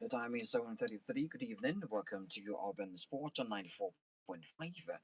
The time is 7:33. Good evening. Welcome to your Urban Sport on 94.5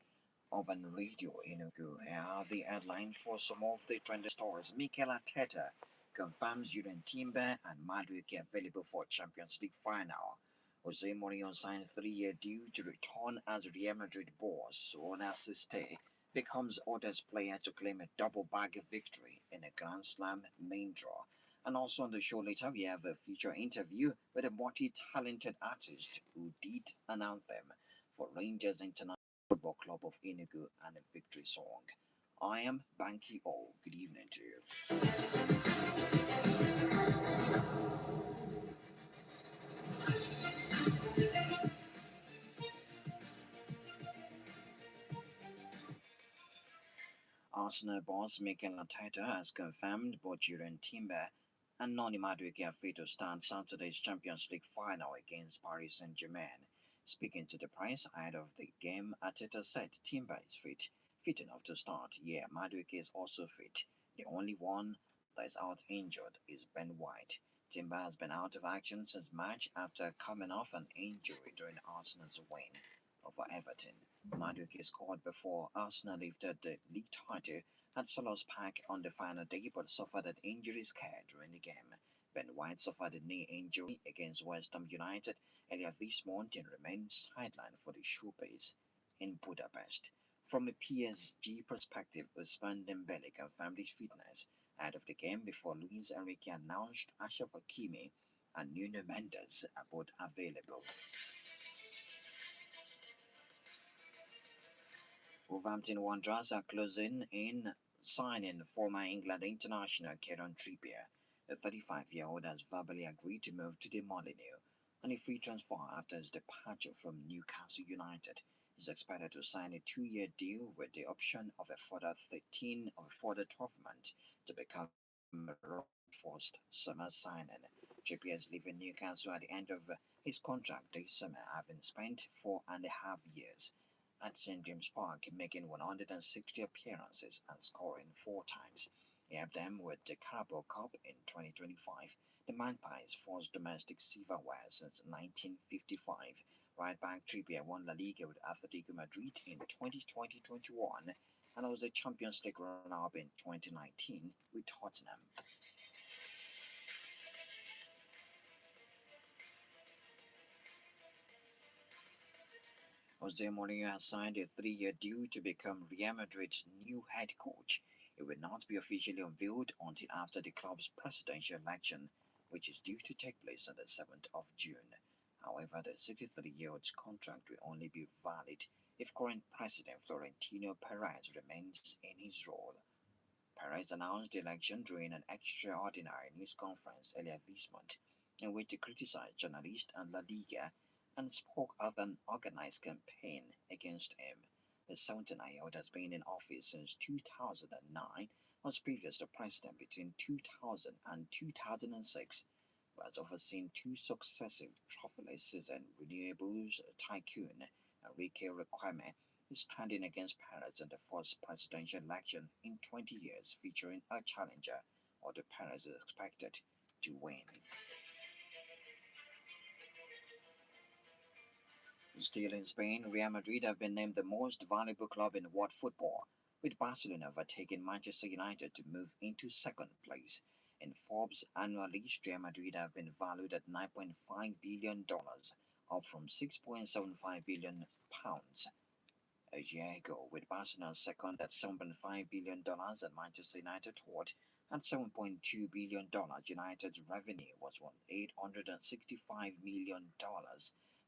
Urban Radio Enugu. Here are the headlines for some of the trending stories. Mikel Arteta confirms Julian Timber and Madueke available for Champions League final. Jose Mourinho signed 3-year deal to return as Real Madrid boss. Ona Siste becomes oldest player to claim a double bag victory in a Grand Slam main draw. And also on the show later, we have a feature interview with a multi-talented artist who did an anthem for Rangers International Football Club of Enugu and a victory song. I am Banky O. Good evening to you. Arsenal boss Mikel Arteta has confirmed both Julian Timber and Noni Madueke are fit to start Saturday's Champions League final against Paris Saint-Germain. Speaking to the press ahead of the game, Arteta said Timber is fit enough to start. Yeah, Madueke is also fit. The only one that is out injured is Ben White. Timber has been out of action since March after coming off an injury during Arsenal's win over Everton. Madueke scored before Arsenal lifted the league title at Selhurst Park on the final day but suffered an injury scare during the game. Ben White suffered a knee injury against West Ham United earlier this month and remains sidelined for the showcase in Budapest. From a PSG perspective, Ousmane Dembele confirmed his fitness ahead of the game before Luis Enrique announced Ashraf Hakimi and Nuno Mendes are both available. Wolverhampton Wanderers are closing in signing former England international Kieran Trippier. The 35-year-old has verbally agreed to move to the Molineux on a free transfer after his departure from Newcastle United. He's expected to sign a 2-year deal with the option of a further 12 months to become a first summer signing. Trippier is leaving Newcastle at the end of his contract this summer, having spent 4.5 years at St. James Park, making 160 appearances and scoring 4 times. He helped them with the Carabao Cup in 2025, the Magpies' first domestic silverware since 1955. Right back Trippier won La Liga with Atletico Madrid in 2020-21 and was the Champions League runner-up in 2019 with Tottenham. Jose Mourinho has signed a 3-year deal to become Real Madrid's new head coach. It will not be officially unveiled until after the club's presidential election, which is due to take place on the 7th of June. However, the 63-year-old's contract will only be valid if current president Florentino Perez remains in his role. Perez announced the election during an extraordinary news conference earlier this month, in which he criticized journalists and La Liga and spoke of an organized campaign against him. The 79-year-old has been in office since 2009, was previous to president between 2000 and 2006, but has overseen two successive trophyless seasons. Renewables tycoon Enrique Requeme is standing against Perez in the first presidential election in 20 years, featuring a challenger, although Perez is expected to win. Still in Spain, Real Madrid have been named the most valuable club in world football, with Barcelona overtaking Manchester United to move into second place. In Forbes' annual list, Real Madrid have been valued at $9.5 billion, up from £6.75 billion a year ago, with Barcelona second at $7.5 billion and Manchester United third at $7.2 billion. United's revenue was $865 million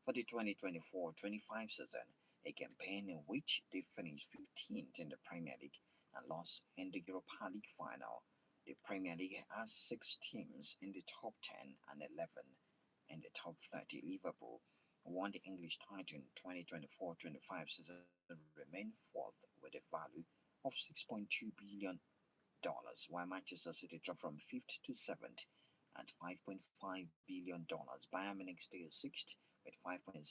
for the 2024-25 season, a campaign in which they finished 15th in the Premier League and lost in the Europa League final. The Premier League has 6 teams in the top 10 and 11 in the top 30. Liverpool won the English title in 2024-25 season and remained fourth with a value of $6.2 billion, while Manchester City dropped from 5th to 7th at $5.5 billion. Bayern Munich stays sixth with $5.7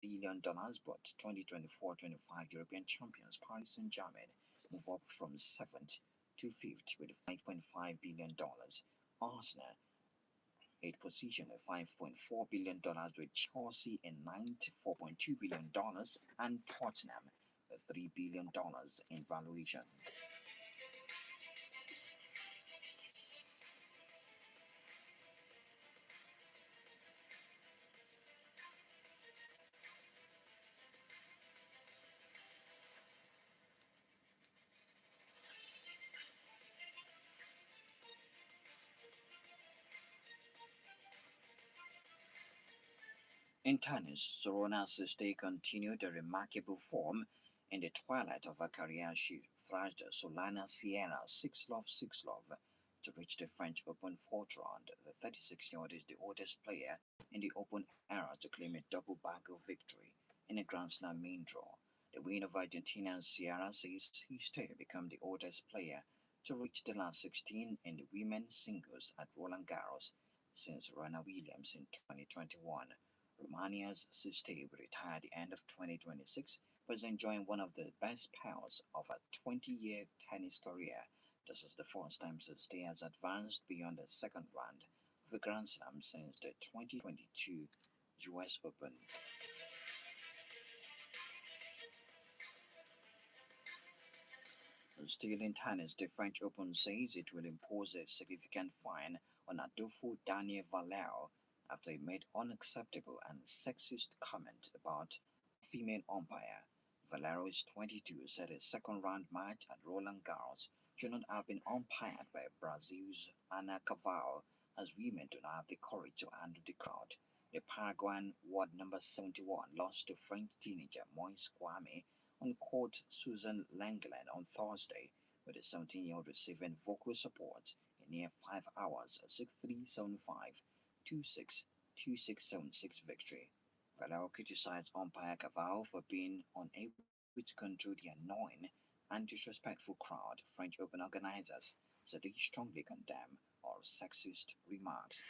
billion, but 2024-25 European champions Paris Saint-Germain move up from 7th to 5th with $5.5 billion. Arsenal eighth position with $5.4 billion, with Chelsea in ninth, $4.2 billion, and Tottenham with $3 billion in valuation. In tennis, Sorona Sistay continued a remarkable form. In the twilight of her career, she thrashed Solana Sierra 6 love 6 love to reach the French Open fourth round. The 36-year-old is the oldest player in the Open era to claim a double bag of victory in a Grand Slam main draw. The win of Argentina's Sierra sees Sistay become the oldest player to reach the last 16 in the women's singles at Roland Garros since Serena Williams in 2021. Romania's Sistay will retire at the end of 2026, but is enjoying one of the best spells of her 20-year tennis career. This is the first time Sistay has advanced beyond the second round of the Grand Slam since the 2022 US Open. Still in tennis, the French Open says it will impose a significant fine on Adolfo Daniel Valero after he made unacceptable and sexist comment about a female umpire. Valero is 22, said his second round match at Roland Garros should not have been umpired by Brazil's Ana Cavallo, as women do not have the courage to handle the crowd. The Paraguayan World number 71 lost to French teenager Moise Kwame on court Susan Langland on Thursday, with the 17-year-old receiving vocal support in near 5 hours, a 6-3-7-5, 2-6, 2-6-7-6 victory. Valero criticized umpire Cavallo for being unable to control the annoying and disrespectful crowd. French Open organizers said they strongly condemn all sexist remarks.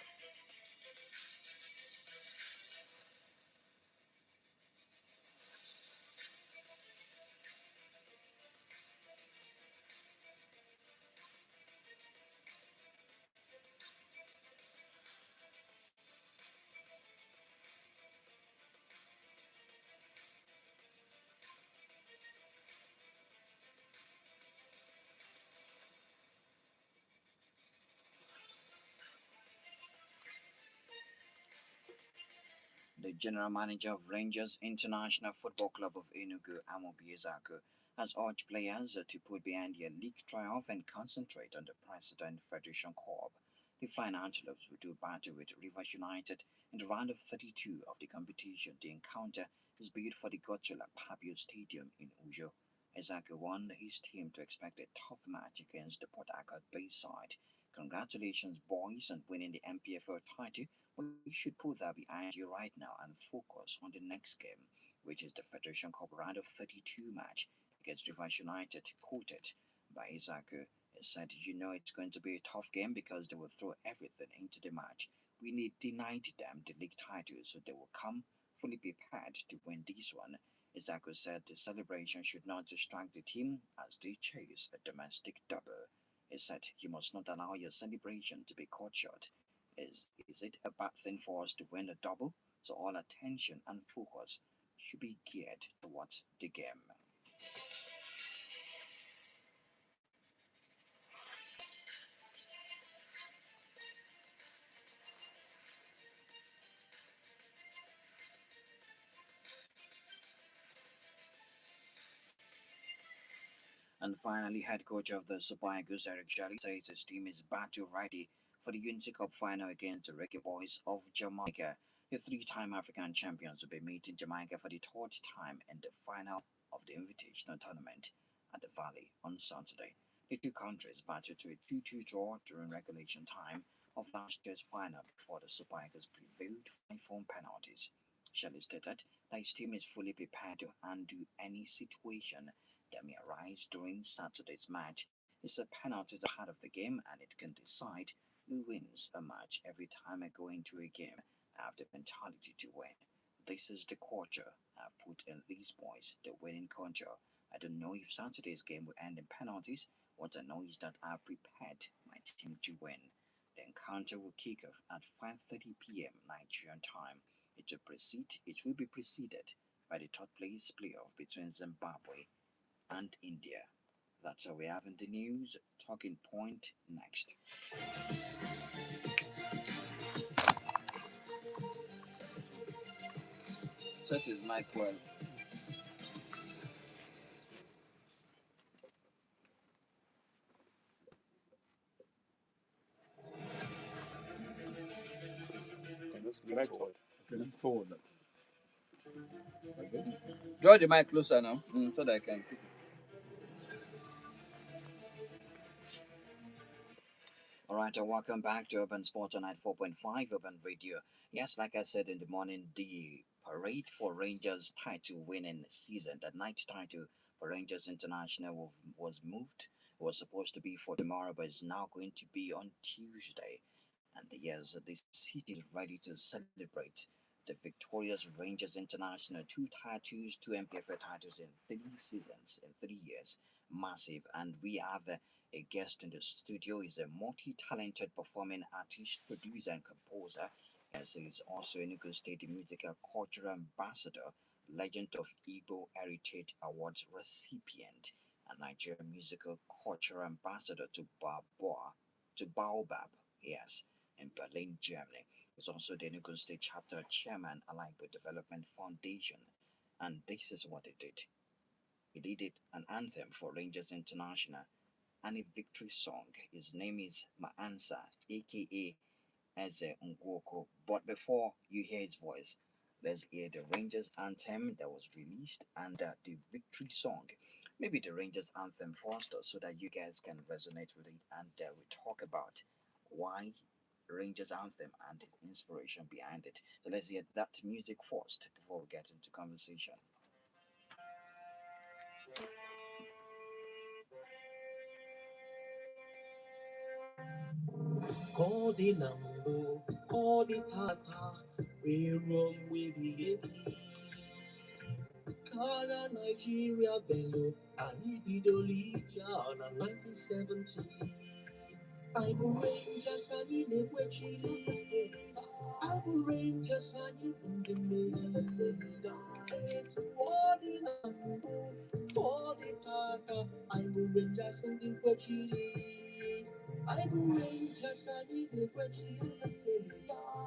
The general manager of Rangers International Football Club of Enugu, Amobi Ezaku, has urged players to put behind their league triumph and concentrate on the President Federation Corp. The Flying Antelopes will do battle with Rivers United in the round of 32 of the competition. The encounter is built for the Godzilla Papio Stadium in Ujo. Ezaku warned his team to expect a tough match against the Port Harcourt Bayside. Congratulations, boys, on winning the MPFL title. We should put that behind you right now and focus on the next game, which is the Federation Cup round of 32 match against Rivers United, quoted by Izaku. He said, it's going to be a tough game because they will throw everything into the match. We need denied them the league title, so they will come fully prepared to win this one. Izaku said the celebration should not distract the team as they chase a domestic double. He said, you must not allow your celebration to be cut short. Is it a bad thing for us to win a double? So all attention and focus should be geared towards the game. And finally, head coach of the Super Eagles, Eric Jali, says his team is battle ready for the Unity Cup final against the Reggae Boys of Jamaica. The three-time African champions will be meeting Jamaica for the third time in the final of the Invitational Tournament at the Valley on Saturday. The two countries battled to a 2-2 draw during regulation time of last year's final before the Super Eagles prevailed 5-4 penalties. Shelley stated that his team is fully prepared to undo any situation that may arise during Saturday's match. It's a penalty at part of the game and it can decide who wins a match. Every time I go into a game, I have the mentality to win. This is the culture I've put in these boys, the winning culture. I don't know if Saturday's game will end in penalties. What I know is that I've prepared my team to win. The encounter will kick off at 5:30 p.m. Nigerian time. It will be preceded by the third place playoff between Zimbabwe and India. That's all we have in the news. Talking point next. That is Mike Well. Lean forward. Draw the mic closer now, so that I can. All right, welcome back to Urban Sports Tonight 4.5 Urban Radio. Yes, like I said in the morning, the parade for Rangers title winning season, the night title for Rangers International was moved. It was supposed to be for tomorrow, but it's now going to be on Tuesday. And yes, the city is ready to celebrate the victorious Rangers International, two titles, two MPFA titles in 3 seasons, in 3 years. Massive. And we have a guest in the studio. Is a multi-talented performing artist, producer, and composer. Yes, he's also Enugu State Musical Cultural Ambassador, Legend of Igbo Heritage Awards recipient, and Nigerian Musical Cultural Ambassador to Baobab. Yes, in Berlin, Germany. He's also the Enugu State Chapter Chairman, Allied Development Foundation. And this is what he did. He did it an anthem for Rangers International and a victory song. His name is Maansa, aka Eze Ngwoko. But before you hear his voice, let's hear the Rangers anthem that was released and the victory song. Maybe the Rangers anthem first, so that you guys can resonate with it, and we talk about why Rangers anthem and the inspiration behind it. So let's hear that music first before we get into conversation. Call the number, call the tata, we roam with the Kara Nigeria Bello, Anibidoli Jana 1970. I will Rangers and in the Wechi. I will Rangers and in the Mesa. All the number, all the tata, I will Rangers and in Wechi. I will Rangers and in the Wechi.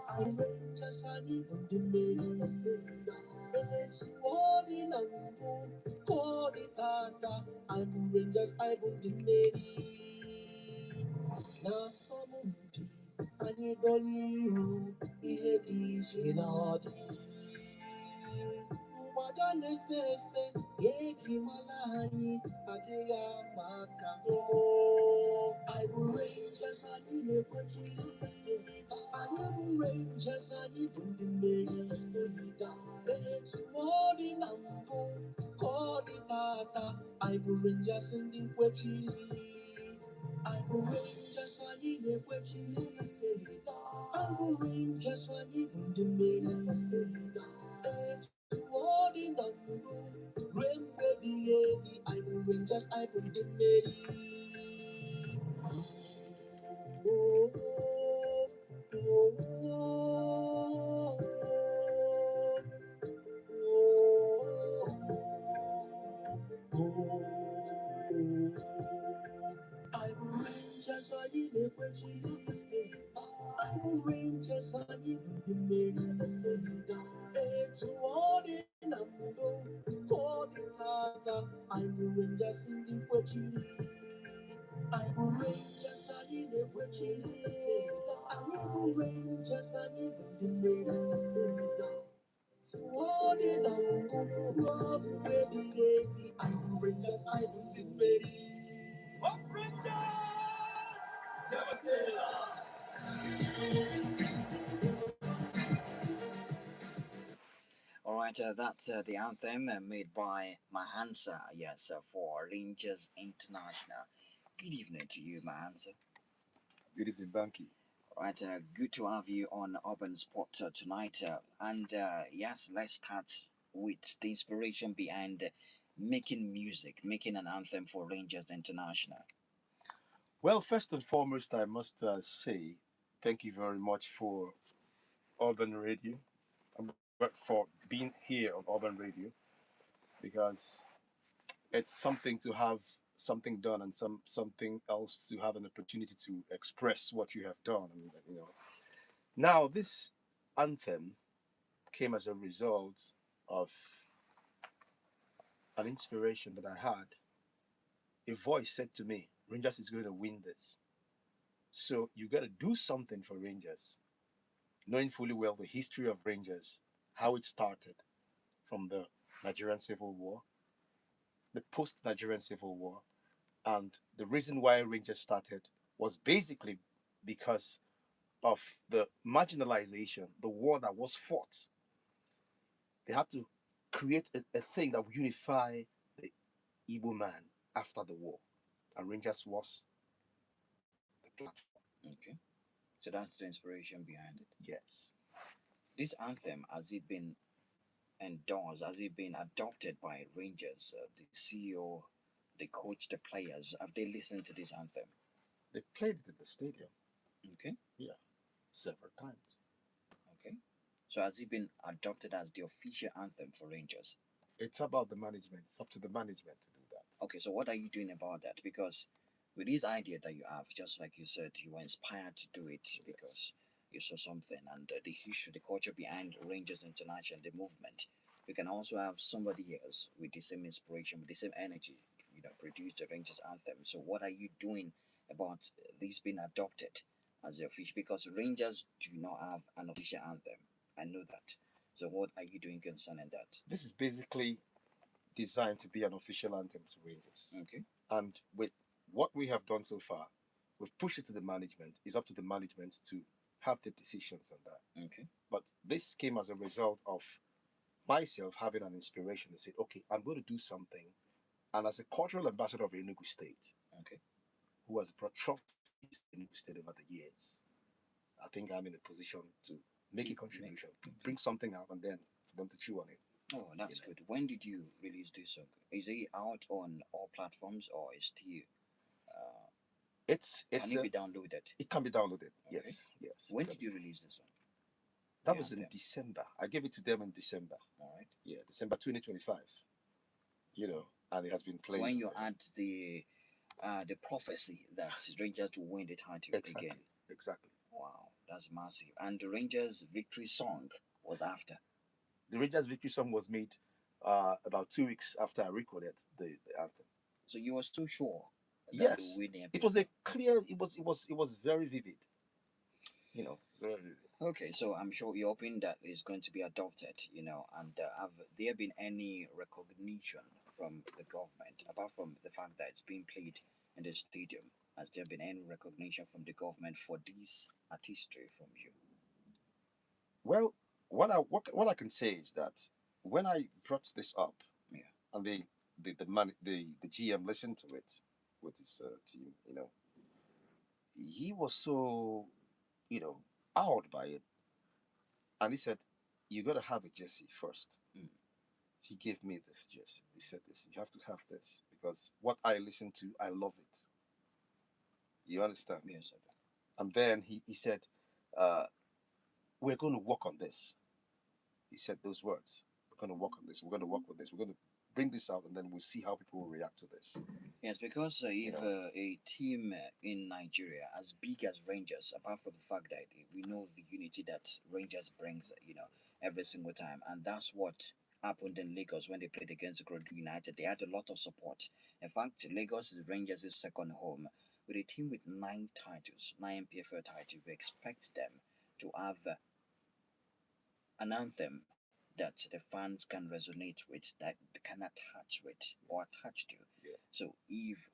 I will Rangers and in the Mesa. All the number, all the tata, I will Rangers, I will the Mary. Na somumpi anidoliru ihe dị iche n'ọdị mgbada na-efe eji mara anyị adịghị ama aka anyị bụ Rangers anyị na-ekwechiri ise anyị bụ Rangers anyị bụ ndị mmeri etu ọ dị na mbụ ka ọ dị tata anyị bụ Rangers ndị nkwechiri I will Rangers and in the Wechi say, I will Rangers and in the Mary say, to all the number, rainbow the lady, I will Rangers, I will the Mary. Oh, oh, oh, oh, oh, I will Rangers and in the Wechi say, I will Rangers and in the Mary say, to all the number, call the tata, I will Rangers in the Wechi. I will Rangers and in the Wechi say, I will Rangers and in the Mary say, to all the number, Rob ready, lady, I will Rangers, I will the Mary. Up Rangers! Never say All right, that's the anthem made by Mahansa, yes, for Rangers International. Good evening to you, Mahansa. Good evening, Banky. All right, good to have you on Urban Sport tonight. And yes, let's start with the inspiration behind making music, making an anthem for Rangers International. Well, first and foremost, I must say thank you very much for Urban Radio, for being here on Urban Radio, because it's something to have something done and something else to have an opportunity to express what you have done. And, now this anthem came as a result of an inspiration that I had. A voice said to me, Rangers is going to win this. So you got to do something for Rangers, knowing fully well the history of Rangers, how it started from the Nigerian Civil War, the post Nigerian Civil War, and the reason why Rangers started was basically because of the marginalization, the war that was fought. They had to create a thing that would unify the Igbo man after the war, and Rangers was the platform. Okay. So that's the inspiration behind it. Yes. This anthem, has it been endorsed? Has it been adopted by Rangers, the CEO, the coach, the players? Have they listened to this anthem? They played it in the stadium. Okay. Yeah, several times. Okay. So has it been adopted as the official anthem for Rangers? It's about the management. It's up to the management to do that. Okay, so what are you doing about that? Because with this idea that you have, just like you said, you were inspired to do it because you saw something and the history, the culture behind Rangers International, the movement. We can also have somebody else with the same inspiration, with the same energy, produce the Rangers anthem. So what are you doing about this being adopted as the official? Because Rangers do not have an official anthem. I know that. So what are you doing concerning that? This is basically designed to be an official anthem to Rangers. Okay. And with what we have done so far, we've pushed it to the management. It's up to the management to have the decisions on that. Okay. But this came as a result of myself having an inspiration to say, okay, I'm going to do something. And as a cultural ambassador of Enugu State, Okay. who has brought trophies to Enugu State over the years, I think I'm in a position to make a contribution, bring something out, and then for them to chew on it. Oh, that's good. When did you release this song? Is it out on all platforms or is still? It's Can it be downloaded? It can be downloaded. Okay. Yes. When did you release this song? That was in December. I gave it to them in December. All right. Yeah, December 2025. And it has been played. When you add the prophecy that Rangers will win the title again. Exactly. Wow, that's massive. And the Rangers victory song was after. The Rangers victory song was made about 2 weeks after I recorded the anthem. So you were so sure that yes, they win. It was a clear. It was very vivid. Very vivid. Okay, so I'm sure you're hoping that it's going to be adopted, and have there been any recognition from the government, apart from the fact that it's being played in the stadium? Has there been any recognition from the government for this artistry from you? Well, what I can say is that when I brought this up, and the GM listened to it with his team, he was so, awed by it, and he said, "You got to have a jersey first." He gave me this jersey. He said, "This you have to have this because what I listen to, I love it." You understand? Yes, sir. And then he said, "We're going to work on this." He said those words. We're going to work on this. We're going to work with this. We're going to bring this out, and then we'll see how people will react to this. Yes, because if a team in Nigeria as big as Rangers, apart from the fact that we know the unity that Rangers brings, every single time, and that's what happened in Lagos when they played against Ikorodu United. They had a lot of support. In fact, Lagos is Rangers' second home. With a team with 9 titles, 9 PFL titles, we expect them to have an anthem that the fans can resonate with, that they can attach with or attach to. Yeah. So if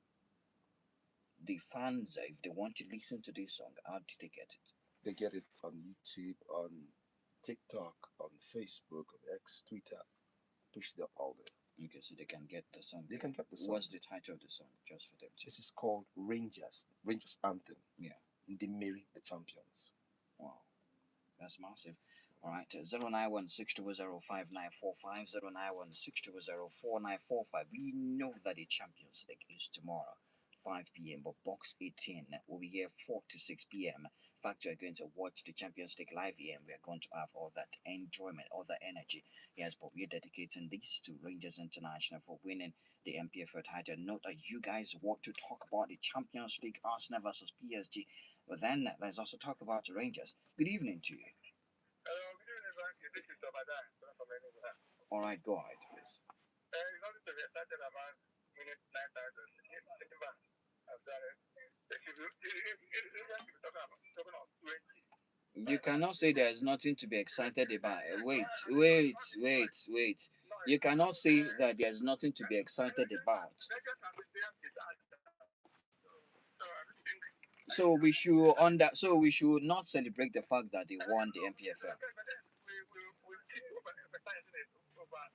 the fans, if they want to listen to this song, how do they get it? They get it on YouTube, on TikTok, on Facebook, on X, Twitter. Push them all there. Okay, so they can get the song. They can get the song. What's the title of the song, just for them to? This is called Rangers Anthem. Yeah. Ndimeri, the champions. Wow, that's massive. All right, 09162059545, 09162049545. We know that the Champions League is tomorrow, 5 p.m., but Box 18 will be here 4 to 6 p.m. fact you're going to watch the Champions League live here and we're going to have all that enjoyment, all that energy. Yes, but we're dedicating this to Rangers International for winning the MPFL title. Note that you guys want to talk about the Champions League, Arsenal versus PSG. But then let's also talk about the Rangers. Good evening to you. Hello, good evening, Frankie. This is Ramadan from Enugu. All right, go ahead, please. It's not to be started about minute 9,000. I've done it. It should be talking of 20. You cannot say there's nothing to be excited about. Wait. You cannot say that there's nothing to be excited about. So we should not celebrate the fact that they won the MPFL.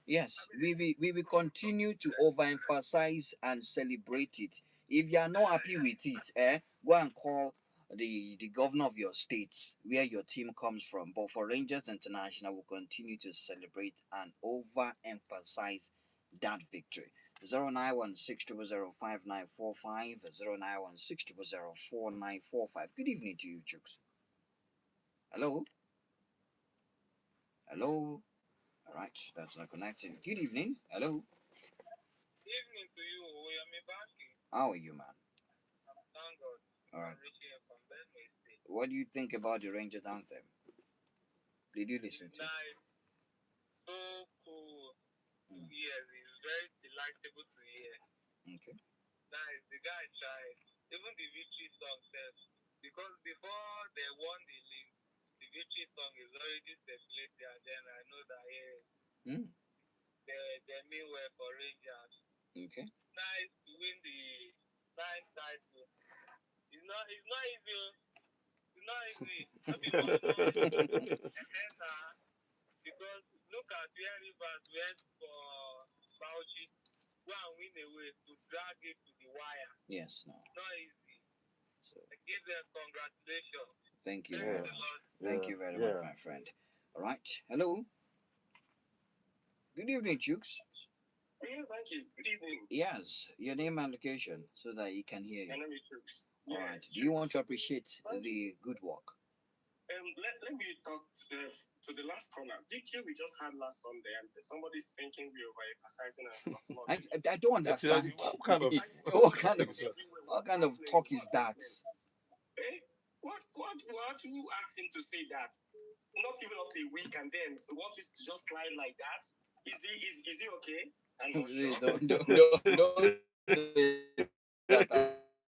Yes, we will continue to overemphasize and celebrate it. If you are not happy with it, go and call the governor of your state where your team comes from. But for Rangers International, we'll continue to celebrate and overemphasize that victory. 0916005945, 0916004945. Good evening to you, Chooks. Hello? Hello? All right, that's not connecting. Good evening. Hello? Evening to you, Oyami Banky. How are you, man? Thank God. All right. I'm reaching from Benue State. What do you think about the Rangers anthem? Did you listen to it? Nice. So cool. Yes, it's very delightful to hear. Okay. Nice. The guy tried. Even the victory song says, because before they won the league, the victory song is already circulated, and then I know that they mean well for Rangers. Okay. Nice to win the ninth title. It's not easy. It's not easy. Because look at where Rivers went for Bauchi. Go and win away to drag it to the wire. Yes, no. Not easy. So, I give them congratulations. thank you. Thanks a lot. Thank you very much, my friend. All right. Hello. Good evening, Chooks. Yeah, thank you. Good evening. Yes, your name and location so that he can hear My you. name is Chooks. All right. Do you want to appreciate the good work? Let me talk to the last caller. Victory we just had last Sunday, and somebody's thinking we were emphasizing I don't understand. What kind of talk is that? What you asked him to say that? Not even up to a week, and then want it to just slide like that? Is he okay? I'm not sure. Don't say that.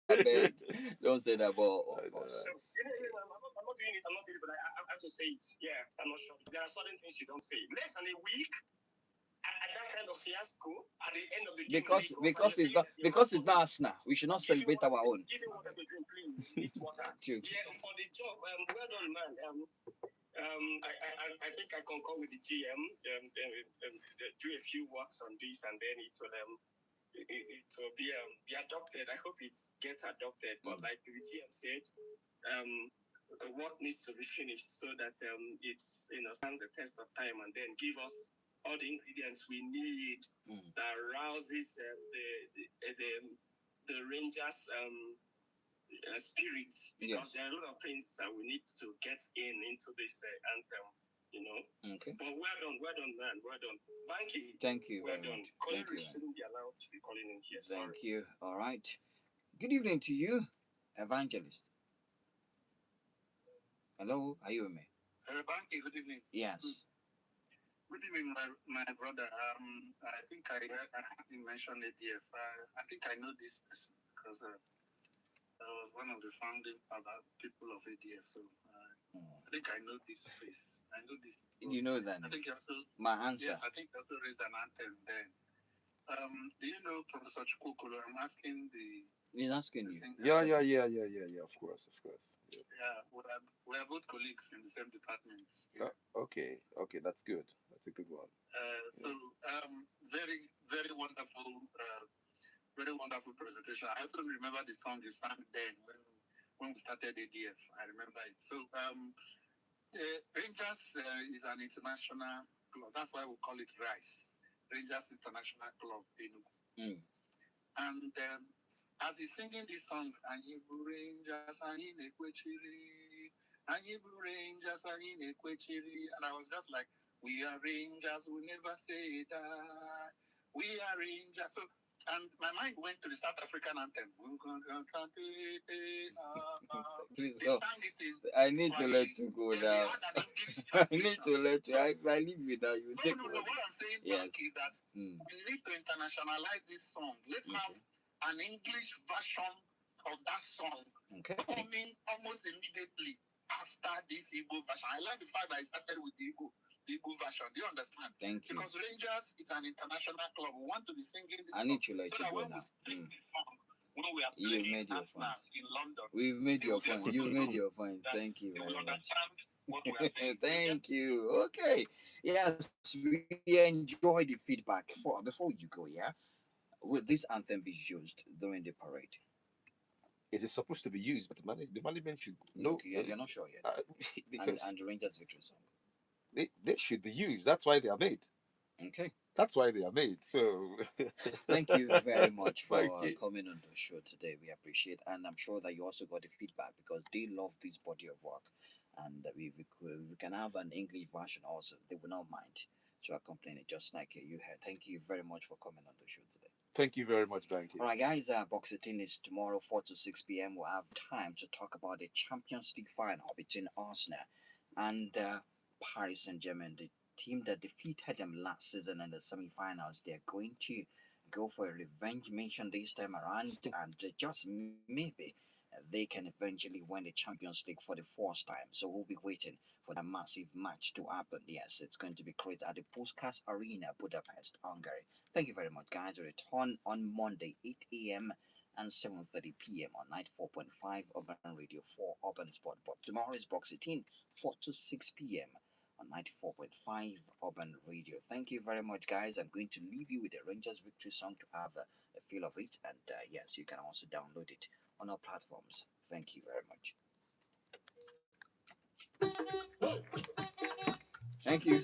I beg. Don't say that, but of course. I'm not doing it, but I have to say it. Yeah, I'm not sure. There are certain things you don't say. Less than a week at that kind of fiasco at the end of the game. Because it's not Arsenal. We should not celebrate our own. Give him water to drink, please. It's water. Yeah, for the job. Well done, man. I think I concur with the GM. Do a few works on this, and then it will be adopted. I hope it gets adopted. But like the GM said, work needs to be finished so that it stands the test of time, and then give us all the ingredients we need that rouses the Rangers spirits, because there are a lot of things that we need to get into this anthem, Okay. But well done, man. Well done. Banky. Thank you. Well very done. much. Calling Thank you. shouldn't be allowed to be calling in here. Thank you. All right. Good evening to you, Evangelist. Hello, are you with me? Banky, good evening. Yes. Good evening, my brother. I think I heard you mention ADF. I think I know this person because I was one of the founding people of ADF. So I think I know this face. I know this. You know that? I think you also. My answer. Yes, I think you also raised an anthem then. Do you know Professor Chukukulu? I'm asking the. He's asking you. Yeah. Of course. Yeah, we are both colleagues in the same department. Okay, that's good. That's a good one. Very, very wonderful, presentation. I also remember the song you sang then when we started ADF. I remember it. So, Rangers is an international club. That's why we call it RICE, Rangers International Club Enugu. And as he's singing this song, and you Rangers and in Equachili, Rangers, and I was just like, we are Rangers, we never say die. We are Rangers. So, and my mind went to the South African anthem. Please, They oh, sang it in I need to let Swahili. you go Then they now. had an English I need translation. to let you. So, I leave you now. You take no. over. What I'm saying, Yes. Doc, is that we need to internationalize this song. Let's have an English version of that song coming almost immediately after this Igbo version. I like the fact that I started with the Igbo version. Do you understand? Thank you. Because Rangers is an international club. We want to be singing this I song. need to let so you that go when now. we sing the song, when we are You've playing made your Arsenal point. in London, We've made they your will be point. able You've to made know your point. that Thank you they very will much. understand what we are saying. Thank you. Okay. Yes, we enjoy the feedback. Before you go, yeah. Will this anthem be used during the parade? It is supposed to be used, but the management should know. Okay, you're not sure yet. Because And the Rangers victory song. they should be used. That's why they are made. Okay. That's why they are made. So Thank you very much thank for you. coming on the show today. We appreciate, and I'm sure that you also got the feedback because they love this body of work, and we can have an English version also. They will not mind to accompany it, just like you had. Thank you very much for coming on the show today. Thank you very much, thank you. All right, guys. Box 18 is tomorrow, 4 to 6 p.m. We'll have time to talk about the Champions League final between Arsenal and Paris Saint Germain, the team that defeated them last season in the semi-finals. They're going to go for a revenge mission this time around, and just maybe they can eventually win the Champions League for the first time. So we'll be waiting for that massive match to happen. Yes, it's going to be great at the Puskas Arena, Budapest, Hungary. Thank you very much, guys. Return on Monday, 8 a.m. and 7:30 p.m. on Night 4.5 Urban Radio 4 Urban Sport. But tomorrow is Box 18, 4 to 6 p.m. on 94.5 Urban Radio. Thank you very much, guys. I'm going to leave you with the Rangers victory song to have a feel of it. And yes, you can also download it on our platforms. Thank you very much. Thank you.